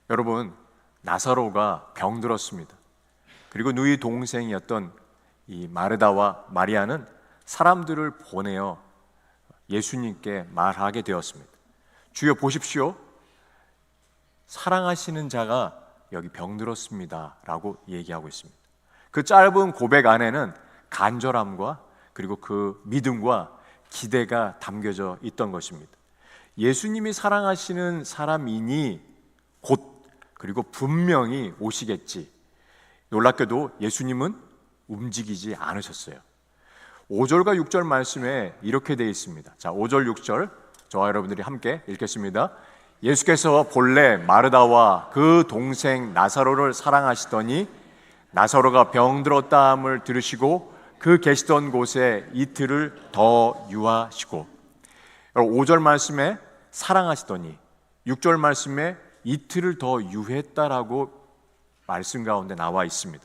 여러분, 나사로가 병들었습니다. 그리고 누이 동생이었던 이 마르다와 마리아는 사람들을 보내어 예수님께 말하게 되었습니다. 주여 보십시오, 사랑하시는 자가 여기 병들었습니다 라고 얘기하고 있습니다. 그 짧은 고백 안에는 간절함과 그리고 그 믿음과 기대가 담겨져 있던 것입니다. 예수님이 사랑하시는 사람이니 곧 그리고 분명히 오시겠지. 놀랍게도 예수님은 움직이지 않으셨어요. 5절과 6절 말씀에 이렇게 되어 있습니다. 자, 5절 6절 저와 여러분들이 함께 읽겠습니다. 예수께서 본래 마르다와 그 동생 나사로를 사랑하시더니 나사로가 병들었다함을 들으시고 그 계시던 곳에 이틀을 더 유하시고, 5절 말씀에 사랑하시더니 6절 말씀에 이틀을 더 유했다라고 말씀 가운데 나와 있습니다.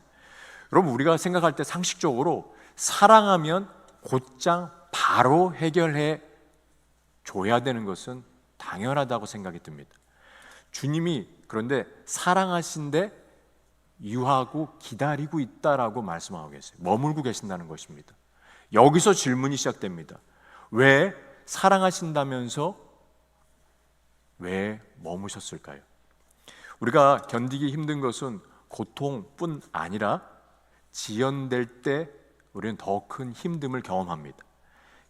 여러분, 우리가 생각할 때 상식적으로 사랑하면 곧장 바로 해결해 줘야 되는 것은 당연하다고 생각이 듭니다. 주님이 그런데 사랑하신데 유하고 기다리고 있다라고 말씀하고 계세요. 머물고 계신다는 것입니다. 여기서 질문이 시작됩니다. 왜 사랑하신다면서 왜 머무셨을까요? 우리가 견디기 힘든 것은 고통뿐 아니라 지연될 때 우리는 더 큰 힘듦을 경험합니다.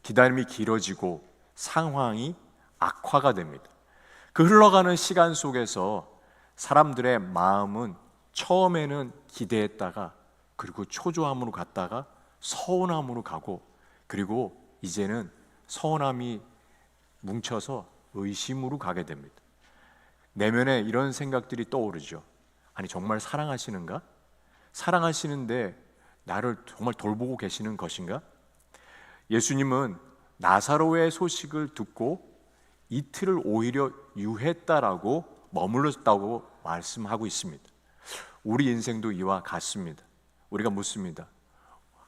기다림이 길어지고 상황이 악화가 됩니다. 그 흘러가는 시간 속에서 사람들의 마음은 처음에는 기대했다가 그리고 초조함으로 갔다가 서운함으로 가고, 그리고 이제는 서운함이 뭉쳐서 의심으로 가게 됩니다. 내면에 이런 생각들이 떠오르죠. 아니, 정말 사랑하시는가? 사랑하시는데 나를 정말 돌보고 계시는 것인가? 예수님은 나사로의 소식을 듣고 이틀을 오히려 유했다라고 머물렀다고 말씀하고 있습니다. 우리 인생도 이와 같습니다. 우리가 묻습니다.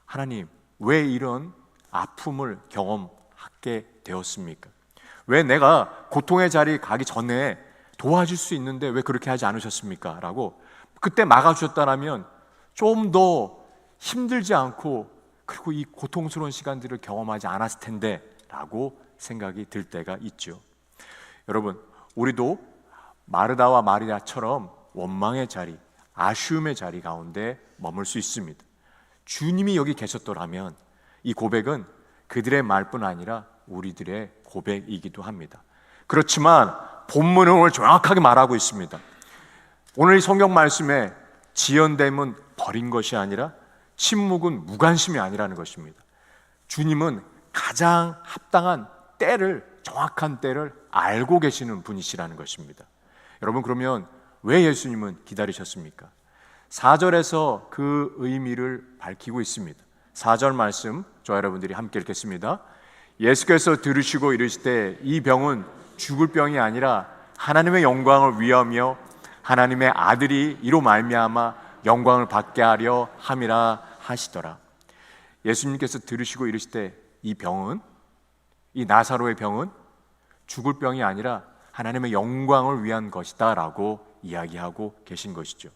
하나님, 왜 이런 아픔을 경험하게 되었습니까? 왜 내가 고통의 자리에 가기 전에 도와줄 수 있는데 왜 그렇게 하지 않으셨습니까? 라고 그때 막아주셨다면 좀 더 힘들지 않고 그리고 이 고통스러운 시간들을 경험하지 않았을 텐데 라고 생각이 들 때가 있죠. 여러분, 우리도 마르다와 마리아처럼 원망의 자리, 아쉬움의 자리 가운데 머물 수 있습니다. 주님이 여기 계셨더라면 이 고백은 그들의 말뿐 아니라 우리들의 고백이기도 합니다. 그렇지만 본문은 오늘 정확하게 말하고 있습니다. 오늘 이 성경 말씀에 지연됨은 버린 것이 아니라 침묵은 무관심이 아니라는 것입니다. 주님은 가장 합당한 때를, 정확한 때를 알고 계시는 분이시라는 것입니다. 여러분, 그러면 왜 예수님은 기다리셨습니까? 4절에서 그 의미를 밝히고 있습니다. 4절 말씀 저와 여러분들이 함께 읽겠습니다. 예수께서 들으시고 이르시되 이 병은 죽을 병이 아니라 하나님의 영광을 위하며 하나님의 아들이 이로 말미암아 영광을 받게 하려 함이라 하시더라. 예수님께서 들으시고 이르시되 이 병은, 이 나사로의 병은 죽을 병이 아니라 하나님의 영광을 위한 것이다 라고 이야기하고 계신 것이죠.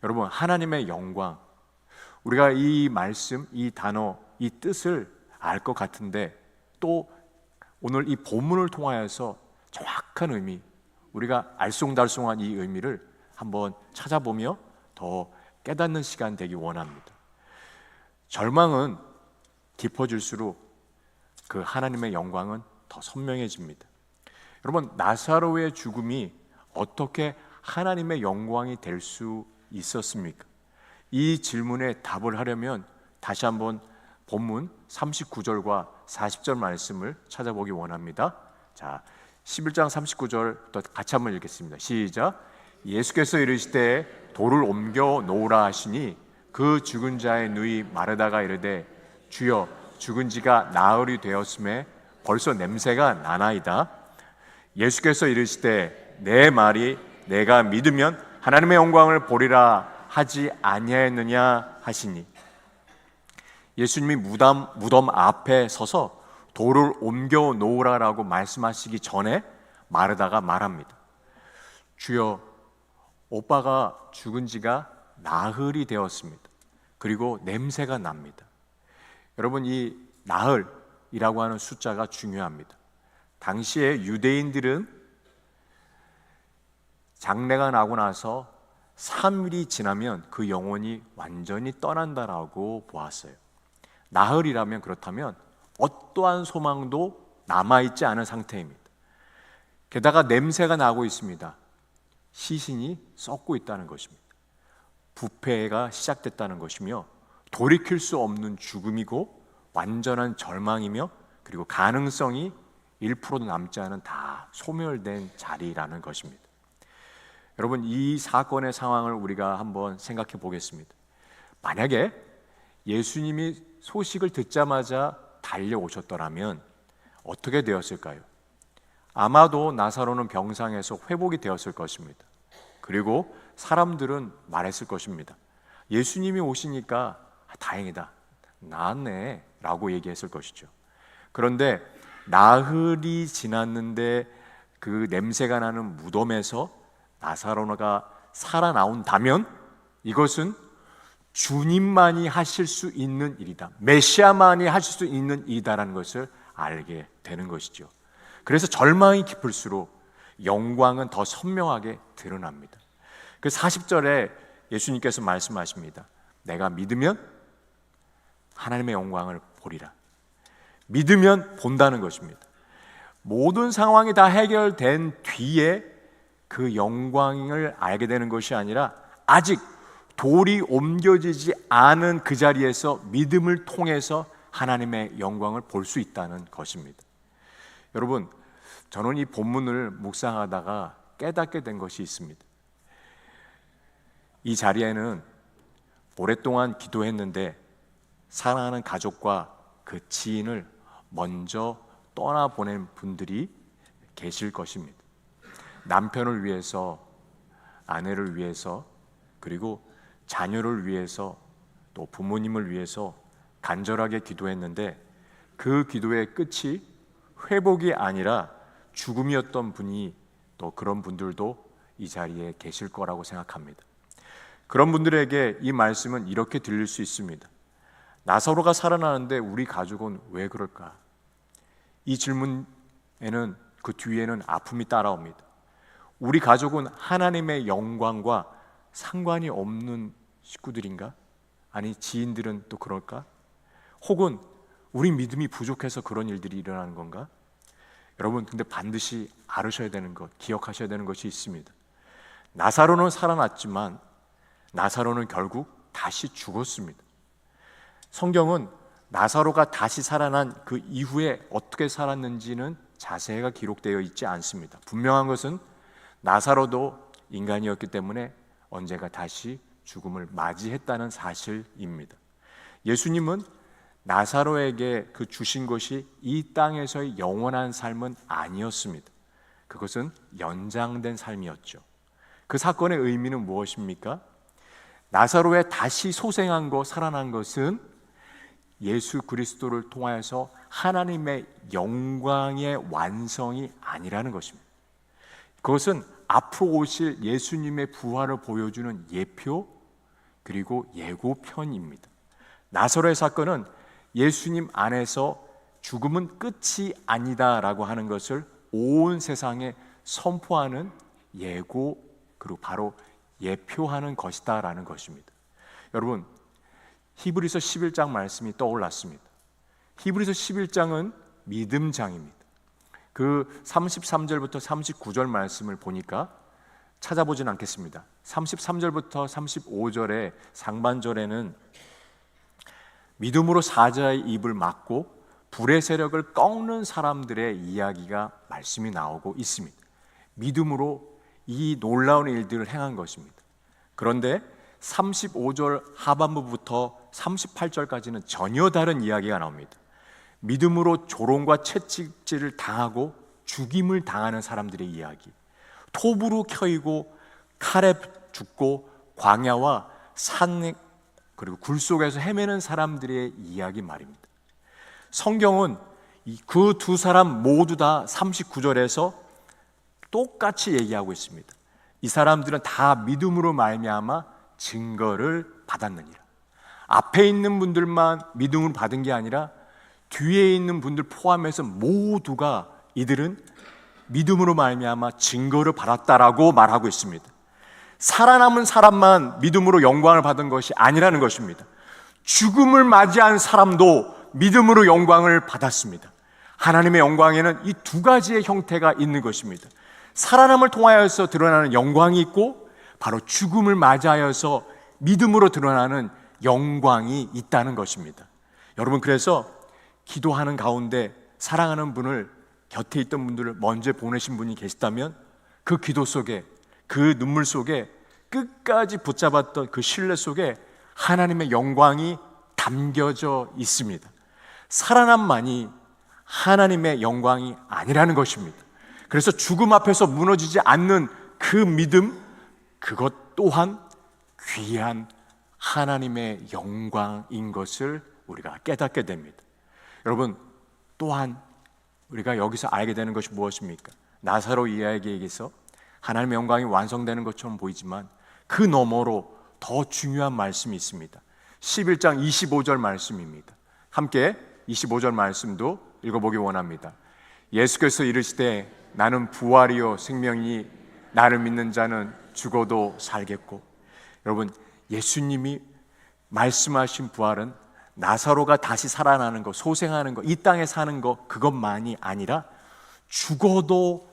여러분, 하나님의 영광, 우리가 이 말씀, 이 단어, 이 뜻을 알 것 같은데 또 오늘 이 본문을 통하여서 정확한 의미, 우리가 알쏭달쏭한 이 의미를 한번 찾아보며 더 깨닫는 시간 되기 원합니다. 절망은 깊어질수록 그 하나님의 영광은 더 선명해집니다. 여러분, 나사로의 죽음이 어떻게 하나님의 영광이 될 수 있었습니까? 이 질문에 답을 하려면 다시 한번 본문 39절과 40절 말씀을 찾아보기 원합니다. 자, 11장 39절부터 같이 한번 읽겠습니다. 시작. 예수께서 이르시되 돌을 옮겨 놓으라 하시니 그 죽은 자의 누이 마르다가 이르되 주여, 죽은 지가 나흘이 되었음에 벌써 냄새가 나나이다. 예수께서 이르시되 내 말이 내가 믿으면 하나님의 영광을 보리라 하지 아니하였느냐 하시니, 예수님이 무덤 앞에 서서 돌을 옮겨 놓으라라고 말씀하시기 전에 마르다가 말합니다. 주여, 오빠가 죽은 지가 나흘이 되었습니다. 그리고 냄새가 납니다. 여러분, 이 나흘이라고 하는 숫자가 중요합니다. 당시에 유대인들은 장례가 나고 나서 3일이 지나면 그 영혼이 완전히 떠난다라고 보았어요. 나흘이라면, 그렇다면 어떠한 소망도 남아있지 않은 상태입니다. 게다가 냄새가 나고 있습니다. 시신이 썩고 있다는 것입니다. 부패가 시작됐다는 것이며 돌이킬 수 없는 죽음이고 완전한 절망이며 그리고 가능성이 1%도 남지 않은 다 소멸된 자리라는 것입니다. 여러분, 이 사건의 상황을 우리가 한번 생각해 보겠습니다. 만약에 예수님이 소식을 듣자마자 달려오셨더라면 어떻게 되었을까요? 아마도 나사로는 병상에서 회복이 되었을 것입니다. 그리고 사람들은 말했을 것입니다. 예수님이 오시니까 다행이다, 나았네 라고 얘기했을 것이죠. 그런데 나흘이 지났는데 그 냄새가 나는 무덤에서 나사로가 살아나온다면 이것은 주님만이 하실 수 있는 일이다, 메시아만이 하실 수 있는 일이다라는 것을 알게 되는 것이죠. 그래서 절망이 깊을수록 영광은 더 선명하게 드러납니다. 그 40절에 예수님께서 말씀하십니다. 내가 믿으면 하나님의 영광을 보리라. 믿으면 본다는 것입니다. 모든 상황이 다 해결된 뒤에 그 영광을 알게 되는 것이 아니라 아직 돌이 옮겨지지 않은 그 자리에서 믿음을 통해서 하나님의 영광을 볼 수 있다는 것입니다. 여러분, 저는 이 본문을 묵상하다가 깨닫게 된 것이 있습니다. 이 자리에는 오랫동안 기도했는데 사랑하는 가족과 그 지인을 먼저 떠나보낸 분들이 계실 것입니다. 남편을 위해서, 아내를 위해서, 그리고 자녀를 위해서, 또 부모님을 위해서 간절하게 기도했는데 그 기도의 끝이 회복이 아니라 죽음이었던 분이, 또 그런 분들도 이 자리에 계실 거라고 생각합니다. 그런 분들에게 이 말씀은 이렇게 들릴 수 있습니다. 나사로가 살아나는데 우리 가족은 왜 그럴까? 이 질문에는 그 뒤에는 아픔이 따라옵니다. 우리 가족은 하나님의 영광과 상관이 없는 식구들인가? 아니, 지인들은 또 그럴까? 혹은 우리 믿음이 부족해서 그런 일들이 일어나는 건가? 여러분, 근데 반드시 알으셔야 되는 것, 기억하셔야 되는 것이 있습니다. 나사로는 살아났지만 나사로는 결국 다시 죽었습니다. 성경은 나사로가 다시 살아난 그 이후에 어떻게 살았는지는 자세히가 기록되어 있지 않습니다. 분명한 것은 나사로도 인간이었기 때문에 언젠가 다시 죽음을 맞이했다는 사실입니다. 예수님은 나사로에게 그 주신 것이 이 땅에서의 영원한 삶은 아니었습니다. 그것은 연장된 삶이었죠. 그 사건의 의미는 무엇입니까? 나사로의 다시 소생한 것, 살아난 것은 예수 그리스도를 통하여서 하나님의 영광의 완성이 아니라는 것입니다. 그것은 앞으로 오실 예수님의 부활을 보여주는 예표, 그리고 예고편입니다. 나사로의 사건은 예수님 안에서 죽음은 끝이 아니다라고 하는 것을 온 세상에 선포하는 예고, 그리고 바로 예표하는 것이다라는 것입니다. 여러분, 히브리서 11장 말씀이 떠올랐습니다. 히브리서 11장은 믿음장입니다. 그 33절부터 39절 말씀을 보니까 찾아보진 않겠습니다. 33절부터 35절의 상반절에는 믿음으로 사자의 입을 막고 불의 세력을 꺾는 사람들의 이야기가 말씀이 나오고 있습니다. 믿음으로 이 놀라운 일들을 행한 것입니다. 그런데 35절 하반부부터 38절까지는 전혀 다른 이야기가 나옵니다. 믿음으로 조롱과 채찍질을 당하고 죽임을 당하는 사람들의 이야기, 톱으로 켜이고 칼에 죽고 광야와 산 그리고 굴 속에서 헤매는 사람들의 이야기 말입니다. 성경은 그 두 사람 모두 다 39절에서 똑같이 얘기하고 있습니다. 이 사람들은 다 믿음으로 말미암아 증거를 받았느니라. 앞에 있는 분들만 믿음으로 받은 게 아니라 뒤에 있는 분들 포함해서 모두가 이들은 믿음으로 말미암아 증거를 받았다라고 말하고 있습니다. 살아남은 사람만 믿음으로 영광을 받은 것이 아니라는 것입니다. 죽음을 맞이한 사람도 믿음으로 영광을 받았습니다. 하나님의 영광에는 이 두 가지의 형태가 있는 것입니다. 살아남을 통하여서 드러나는 영광이 있고, 바로 죽음을 맞이하여서 믿음으로 드러나는 영광이 있다는 것입니다. 여러분, 그래서 기도하는 가운데 사랑하는 분을, 곁에 있던 분들을 먼저 보내신 분이 계시다면 그 기도 속에, 그 눈물 속에, 끝까지 붙잡았던 그 신뢰 속에 하나님의 영광이 담겨져 있습니다. 살아남만이 하나님의 영광이 아니라는 것입니다. 그래서 죽음 앞에서 무너지지 않는 그 믿음, 그것 또한 귀한 하나님의 영광인 것을 우리가 깨닫게 됩니다. 여러분, 또한 우리가 여기서 알게 되는 것이 무엇입니까? 나사로 이야기에서 하나님의 영광이 완성되는 것처럼 보이지만 그 너머로 더 중요한 말씀이 있습니다. 11장 25절 말씀입니다. 함께 25절 말씀도 읽어보기 원합니다. 예수께서 이르시되 나는 부활이요 생명이니 나를 믿는 자는 죽어도 살겠고. 여러분, 예수님이 말씀하신 부활은 나사로가 다시 살아나는 것, 소생하는 것, 이 땅에 사는 것, 그것만이 아니라 죽어도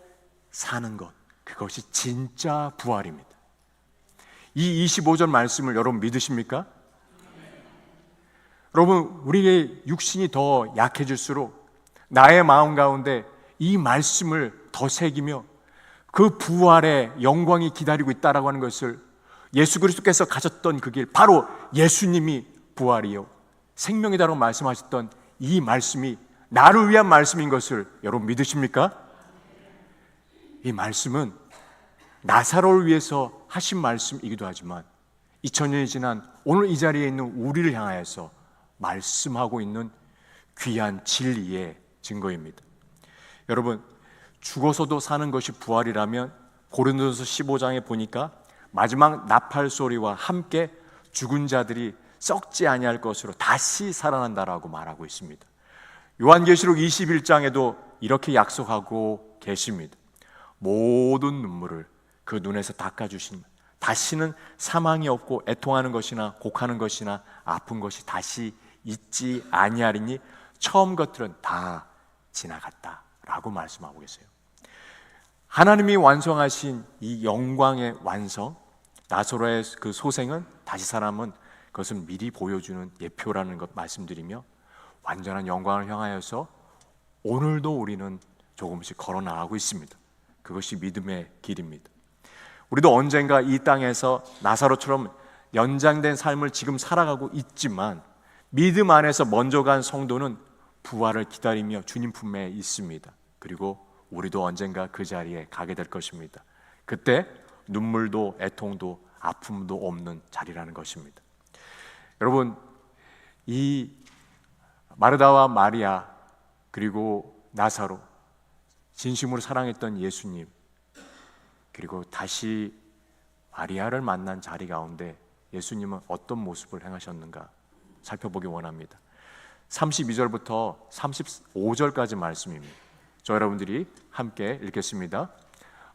사는 것, 그것이 진짜 부활입니다. 이 25절 말씀을 여러분 믿으십니까? 여러분, 우리의 육신이 더 약해질수록 나의 마음 가운데 이 말씀을 더 새기며 그 부활의 영광이 기다리고 있다라고 하는 것을, 예수 그리스도께서 가셨던 그 길, 바로 예수님이 부활이요 생명이다라고 말씀하셨던 이 말씀이 나를 위한 말씀인 것을 여러분 믿으십니까? 이 말씀은 나사로를 위해서 하신 말씀이기도 하지만 2000년이 지난 오늘 이 자리에 있는 우리를 향하여서 말씀하고 있는 귀한 진리의 증거입니다. 여러분, 죽어서도 사는 것이 부활이라면 고린도전서 15장에 보니까 마지막 나팔 소리와 함께 죽은 자들이 썩지 아니할 것으로 다시 살아난다라고 말하고 있습니다. 요한계시록 21장에도 이렇게 약속하고 계십니다. 모든 눈물을 그 눈에서 닦아주신, 다시는 사망이 없고 애통하는 것이나 곡하는 것이나 아픈 것이 다시 있지 아니하리니 처음 것들은 다 지나갔다라고 말씀하고 계세요. 하나님이 완성하신 이 영광의 완성, 나사로의 그 소생은, 다시 살아남은 그것은 미리 보여주는 예표라는 것 말씀드리며, 완전한 영광을 향하여서 오늘도 우리는 조금씩 걸어 나가고 있습니다. 그것이 믿음의 길입니다. 우리도 언젠가 이 땅에서 나사로처럼 연장된 삶을 지금 살아가고 있지만, 믿음 안에서 먼저 간 성도는 부활을 기다리며 주님 품에 있습니다. 그리고 우리도 언젠가 그 자리에 가게 될 것입니다. 그때 눈물도 애통도 아픔도 없는 자리라는 것입니다. 여러분, 이 마르다와 마리아 그리고 나사로, 진심으로 사랑했던 예수님, 그리고 다시 마리아를 만난 자리 가운데 예수님은 어떤 모습을 행하셨는가 살펴보기 원합니다. 32절부터 35절까지 말씀입니다. 저 여러분들이 함께 읽겠습니다.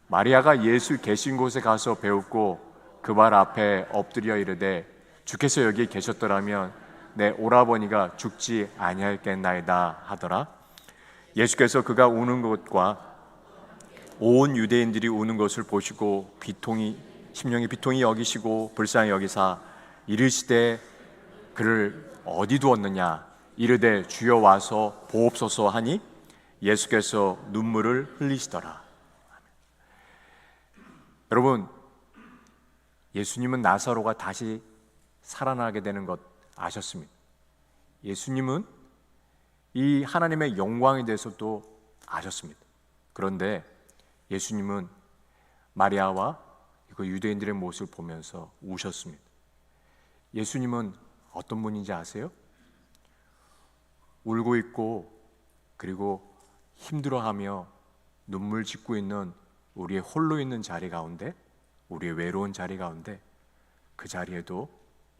마리아가 예수 계신 곳에 가서 배웠고 그 발 앞에 엎드려 이르되 주께서 여기 계셨더라면 내 오라버니가 죽지 아니하였겠나이다 하더라. 예수께서 그가 우는 것과 온 유대인들이 우는 것을 보시고 심령이 비통히 여기시고 불쌍히 여기사 이르시되 그를 어디 두었느냐 이르되 주여 와서 보옵소서 하니 예수께서 눈물을 흘리시더라. 여러분, 예수님은 나사로가 다시 살아나게 되는 것 아셨습니다. 예수님은 이 하나님의 영광에 대해서도 아셨습니다. 그런데 예수님은 마리아와 그 유대인들의 모습을 보면서 우셨습니다. 예수님은 어떤 분인지 아세요? 울고 있고 그리고 힘들어하며 눈물 짓고 있는 우리의 홀로 있는 자리 가운데 우리의 외로운 자리 가운데 그 자리에도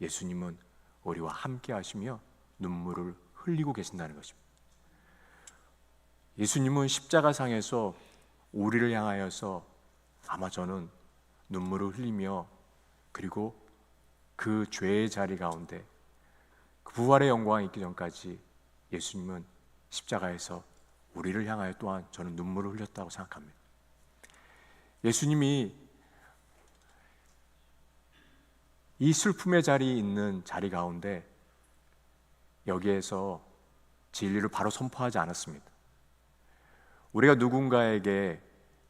예수님은 우리와 함께 하시며 눈물을 흘리고 계신다는 것입니다. 예수님은 십자가상에서 우리를 향하여서 아마 저는 눈물을 흘리며 그리고 그 죄의 자리 가운데 그 부활의 영광이 있기 전까지 예수님은 십자가에서 우리를 향하여 또한 저는 눈물을 흘렸다고 생각합니다. 예수님이 이 슬픔의 자리에 있는 자리 가운데 여기에서 진리를 바로 선포하지 않았습니다. 우리가 누군가에게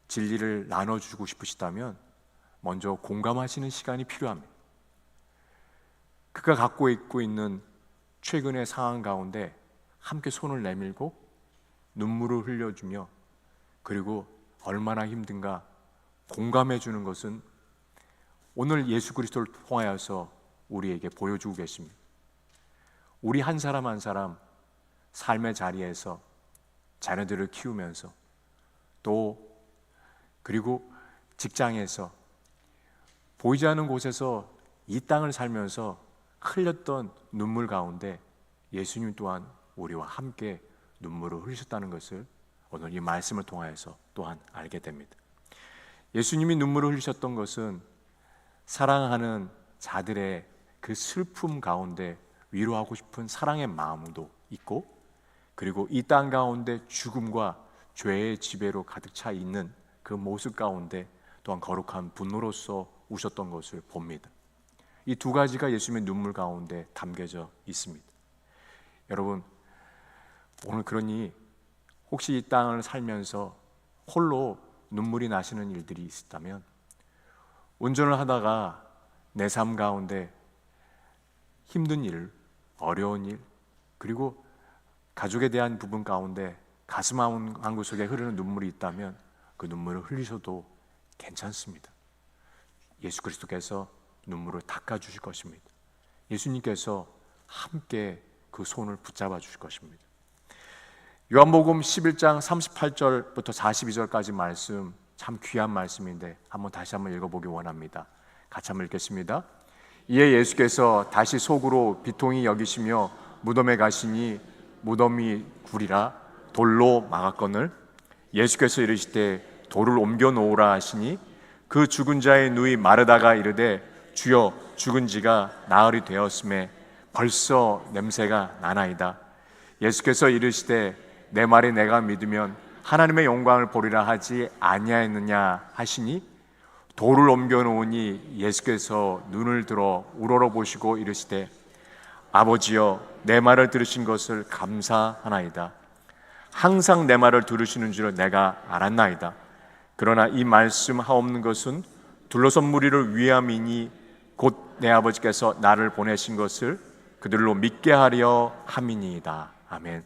진리를 나눠주고 싶으시다면 먼저 공감하시는 시간이 필요합니다. 그가 갖고 있고 있는 최근의 상황 가운데 함께 손을 내밀고 눈물을 흘려주며 그리고 얼마나 힘든가 공감해 주는 것은 오늘 예수 그리스도를 통하여서 우리에게 보여주고 계십니다. 우리 한 사람 한 사람 삶의 자리에서 자녀들을 키우면서 또 그리고 직장에서 보이지 않는 곳에서 이 땅을 살면서 흘렸던 눈물 가운데 예수님 또한 우리와 함께 눈물을 흘리셨다는 것을 오늘 이 말씀을 통하여서 또한 알게 됩니다. 예수님이 눈물을 흘리셨던 것은 사랑하는 자들의 그 슬픔 가운데 위로하고 싶은 사랑의 마음도 있고 그리고 이 땅 가운데 죽음과 죄의 지배로 가득 차 있는 그 모습 가운데 또한 거룩한 분노로서 우셨던 것을 봅니다. 이 두 가지가 예수님의 눈물 가운데 담겨져 있습니다. 여러분, 오늘 그러니 혹시 이 땅을 살면서 홀로 눈물이 나시는 일들이 있다면 운전을 하다가 내 삶 가운데 힘든 일, 어려운 일, 그리고 가족에 대한 부분 가운데 가슴 한 구석에 흐르는 눈물이 있다면 그 눈물을 흘리셔도 괜찮습니다. 예수 그리스도께서 눈물을 닦아주실 것입니다. 예수님께서 함께 그 손을 붙잡아 주실 것입니다. 요한복음 11장 38절부터 42절까지 말씀 참 귀한 말씀인데 다시 한번 읽어보기 원합니다. 같이 한번 읽겠습니다. 이에 예수께서 다시 속으로 비통히 여기시며 무덤에 가시니 무덤이 굴이라 돌로 막았거늘 예수께서 이르시되 돌을 옮겨 놓으라 하시니 그 죽은 자의 누이 마르다가 이르되 주여 죽은 지가 나흘이 되었음에 벌써 냄새가 나나이다. 예수께서 이르시되 내 말이 내가 믿으면 하나님의 영광을 보리라 하지 아니하였느냐 하시니 돌을 옮겨 놓으니 예수께서 눈을 들어 우러러 보시고 이르시되 아버지여 내 말을 들으신 것을 감사하나이다. 항상 내 말을 들으시는 줄 내가 알았나이다. 그러나 이 말씀 하옵는 것은 둘러선 무리를 위함이니 곧 내 아버지께서 나를 보내신 것을 그들로 믿게 하려 함이니이다. 아멘.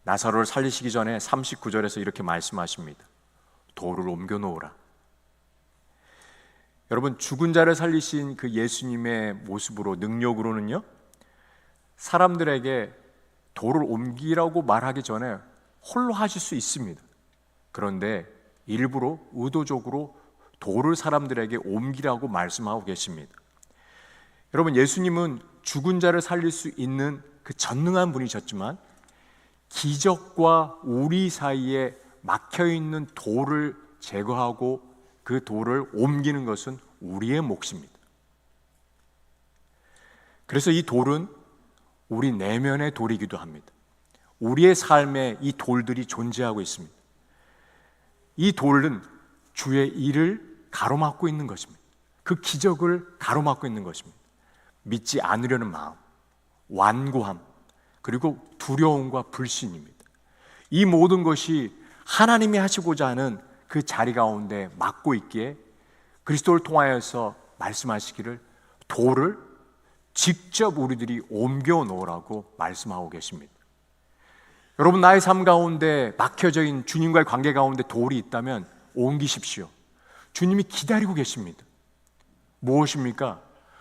나사로를 살리시기 전에 39절에서 이렇게 말씀하십니다. 돌을 옮겨 놓으라. 여러분, 죽은 자를 살리신 그 예수님의 모습으로 능력으로는요 사람들에게 돌을 옮기라고 말하기 전에 홀로 하실 수 있습니다. 그런데 일부러 의도적으로 돌을 사람들에게 옮기라고 말씀하고 계십니다. 여러분, 예수님은 죽은 자를 살릴 수 있는 그 전능한 분이셨지만 기적과 우리 사이에 막혀있는 돌을 제거하고 그 돌을 옮기는 것은 우리의 몫입니다. 그래서 이 돌은 우리 내면의 돌이기도 합니다. 우리의 삶에 이 돌들이 존재하고 있습니다. 이 돌은 주의 일을 가로막고 있는 것입니다. 그 기적을 가로막고 있는 것입니다. 믿지 않으려는 마음, 완고함, 그리고 두려움과 불신입니다. 이 모든 것이 하나님이 하시고자 하는 그 자리 가운데 막고 있기에 그리스도를 통하여서 말씀하시기를 돌을 직접 우리들이 옮겨 놓으라고 말씀하고 계십니다. 여러분, 나의 삶 가운데 막혀져 있는 주님과의 관계 가운데 돌이 있다면 옮기십시오. 주님이 기다리고 계십니다. 무엇입니까?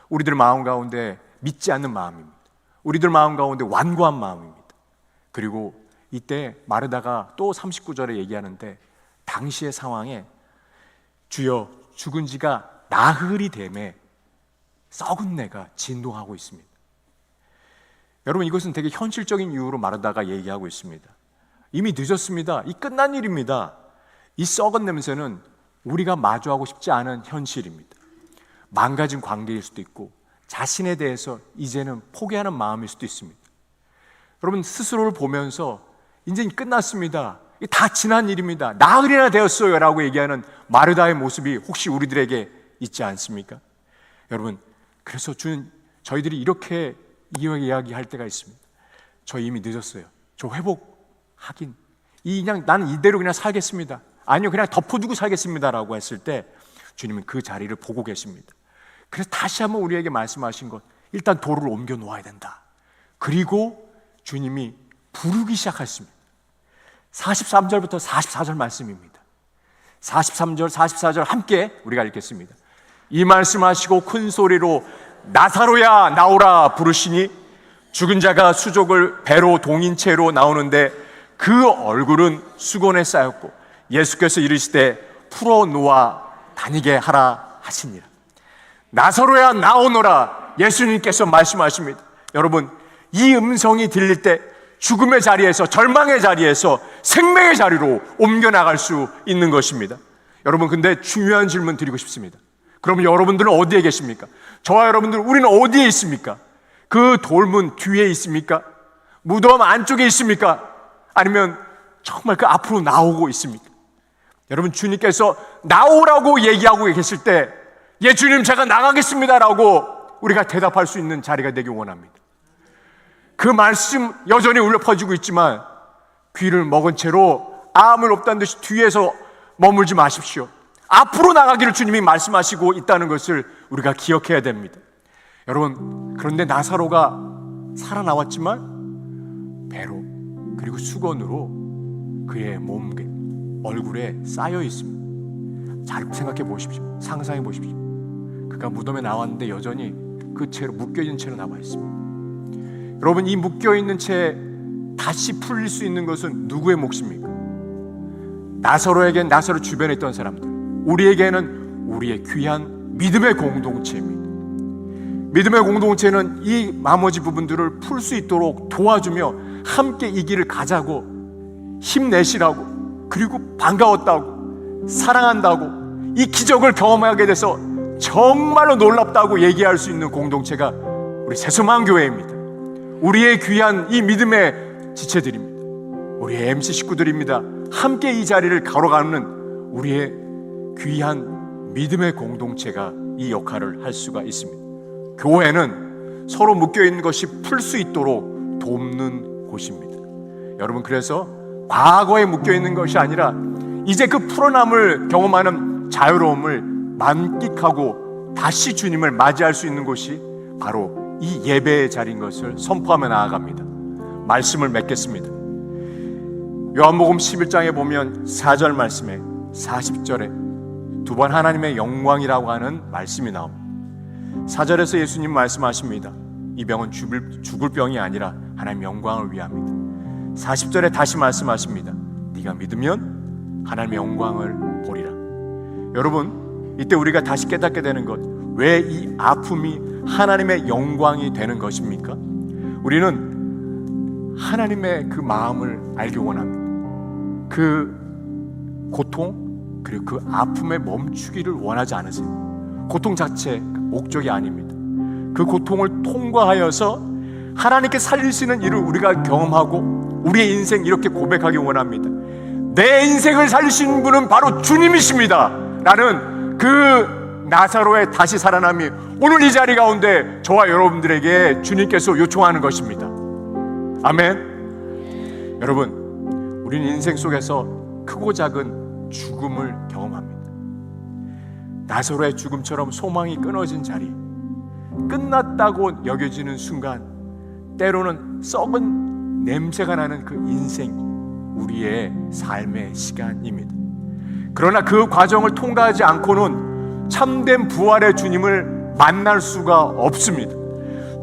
우리들 마음 가운데 믿지 않는 마음입니다. 우리들 마음 가운데 완고한 마음입니다. 그리고 이때 마르다가 또 39절에 얘기하는데 당시의 상황에 주여 죽은 지가 나흘이 되매 썩은 내가 진동하고 있습니다. 여러분, 이것은 되게 현실적인 이유로 마르다가 얘기하고 있습니다. 이미 늦었습니다. 이 끝난 일입니다. 이 썩은 냄새는 우리가 마주하고 싶지 않은 현실입니다. 망가진 관계일 수도 있고 자신에 대해서 이제는 포기하는 마음일 수도 있습니다. 여러분, 스스로를 보면서 이제 끝났습니다. 다 지난 일입니다. 나흘이나 되었어요 라고 얘기하는 마르다의 모습이 혹시 우리들에게 있지 않습니까? 여러분, 그래서 저희들이 이렇게 이야기할 때가 있습니다. 저 이미 늦었어요. 저 회복하긴 그냥 나는 이대로 그냥 살겠습니다. 아니요, 그냥 덮어두고 살겠습니다 라고 했을 때 주님은 그 자리를 보고 계십니다. 그래서 다시 한번 우리에게 말씀하신 것, 일단 돌을 옮겨 놓아야 된다. 그리고 주님이 부르기 시작하십니다. 43절부터 44절 말씀입니다. 43절, 44절 함께 우리가 읽겠습니다. 이 말씀하시고 큰 소리로 나사로야 나오라 부르시니 죽은 자가 수족을 배로 동인 채로 나오는데 그 얼굴은 수건에 쌓였고 예수께서 이르시되 풀어놓아 다니게 하라 하시니라. 나사로야 나오너라 예수님께서 말씀하십니다. 여러분, 이 음성이 들릴 때 죽음의 자리에서, 절망의 자리에서 생명의 자리로 옮겨나갈 수 있는 것입니다. 여러분, 근데 중요한 질문 드리고 싶습니다. 그럼 여러분들은 어디에 계십니까? 저와 여러분들, 우리는 어디에 있습니까? 그 돌문 뒤에 있습니까? 무덤 안쪽에 있습니까? 아니면 정말 그 앞으로 나오고 있습니까? 여러분, 주님께서 나오라고 얘기하고 계실 때 예, 주님 제가 나가겠습니다 라고 우리가 대답할 수 있는 자리가 되길 원합니다. 그 말씀 여전히 울려 퍼지고 있지만 귀를 먹은 채로 아무 일 없다는 듯이 뒤에서 머물지 마십시오. 앞으로 나가기를 주님이 말씀하시고 있다는 것을 우리가 기억해야 됩니다. 여러분, 그런데 나사로가 살아나왔지만 배로 그리고 수건으로 그의 몸, 얼굴에 쌓여 있습니다. 잘 생각해 보십시오. 상상해 보십시오. 그가 무덤에 나왔는데 여전히 그 채로 묶여있는 채로 남아 있습니다. 여러분, 이 묶여있는 채 다시 풀릴 수 있는 것은 누구의 몫입니까? 나사로에겐 나사로 주변에 있던 사람들, 우리에게는 우리의 귀한 믿음의 공동체입니다. 믿음의 공동체는 이 나머지 부분들을 풀 수 있도록 도와주며 함께 이 길을 가자고 힘내시라고, 그리고 반가웠다고, 사랑한다고, 이 기적을 경험하게 돼서 정말로 놀랍다고 얘기할 수 있는 공동체가 우리 새소망교회입니다. 우리의 귀한 이 믿음의 지체들입니다. 우리의 MC 식구들입니다. 함께 이 자리를 걸어가는 우리의 귀한 믿음의 공동체가 이 역할을 할 수가 있습니다. 교회는 서로 묶여있는 것이 풀 수 있도록 돕는 곳입니다. 여러분, 그래서 과거에 묶여있는 것이 아니라 이제 그 풀어남을 경험하는 자유로움을 만끽하고 다시 주님을 맞이할 수 있는 곳이 바로 이 예배의 자리인 것을 선포하며 나아갑니다. 말씀을 맺겠습니다. 요한복음 11장에 보면 4절 말씀에 40절에 두 번 하나님의 영광이라고 하는 말씀이 나옵니다. 4절에서 예수님 말씀하십니다. 이 병은 죽을 병이 아니라 하나님의 영광을 위함이다. 40절에 다시 말씀하십니다. 네가 믿으면 하나님의 영광을 보리라. 여러분, 이때 우리가 다시 깨닫게 되는 것, 왜 이 아픔이 하나님의 영광이 되는 것입니까? 우리는 하나님의 그 마음을 알기 원합니다. 그 고통, 그리고 그 아픔에 멈추기를 원하지 않으세요. 고통 자체 목적이 아닙니다. 그 고통을 통과하여서 하나님께 살리시는 일을 우리가 경험하고 우리의 인생 이렇게 고백하기 원합니다. 내 인생을 살리시는 분은 바로 주님이십니다 라는 그 나사로의 다시 살아남이 오늘 이 자리 가운데 저와 여러분들에게 주님께서 요청하는 것입니다. 아멘. 여러분, 우리는 인생 속에서 크고 작은 죽음을 경험합니다. 나사로의 죽음처럼 소망이 끊어진 자리, 끝났다고 여겨지는 순간, 때로는 썩은 냄새가 나는 그 인생, 우리의 삶의 시간입니다. 그러나 그 과정을 통과하지 않고는 참된 부활의 주님을 만날 수가 없습니다.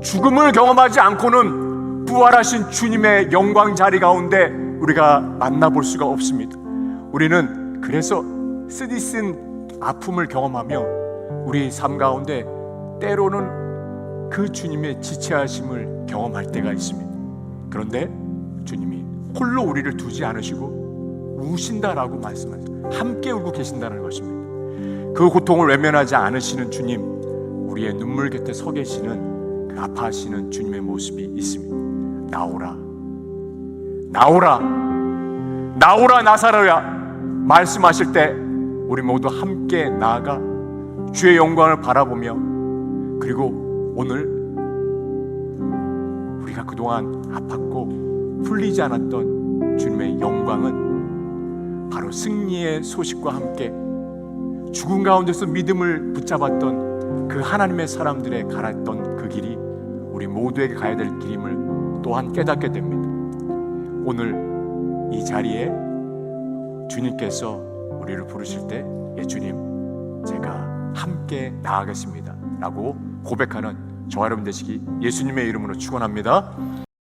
죽음을 경험하지 않고는 부활하신 주님의 영광 자리 가운데 우리가 만나볼 수가 없습니다. 우리는 그래서 쓰디쓴 아픔을 경험하며 우리 삶 가운데 때로는 그 주님의 지체하심을 경험할 때가 있습니다. 그런데 주님이 홀로 우리를 두지 않으시고 우신다라고 말씀하세요. 함께 울고 계신다는 것입니다. 그 고통을 외면하지 않으시는 주님, 우리의 눈물 곁에 서 계시는 그 아파하시는 주님의 모습이 있습니다. 나오라, 나오라, 나오라 나사로야 말씀하실 때 우리 모두 함께 나아가 주의 영광을 바라보며, 그리고 오늘 우리가 그동안 아팠고 풀리지 않았던 주님의 영광은 바로 승리의 소식과 함께 죽음 가운데서 믿음을 붙잡았던 그 하나님의 사람들의 가랐던 그 길이 우리 모두에게 가야 될 길임을 또한 깨닫게 됩니다. 오늘 이 자리에 주님께서 우리를 부르실 때, 예 주님, 제가 함께 나아가겠습니다 라고 고백하는 저와 여러분 되시기 예수님의 이름으로 축원합니다.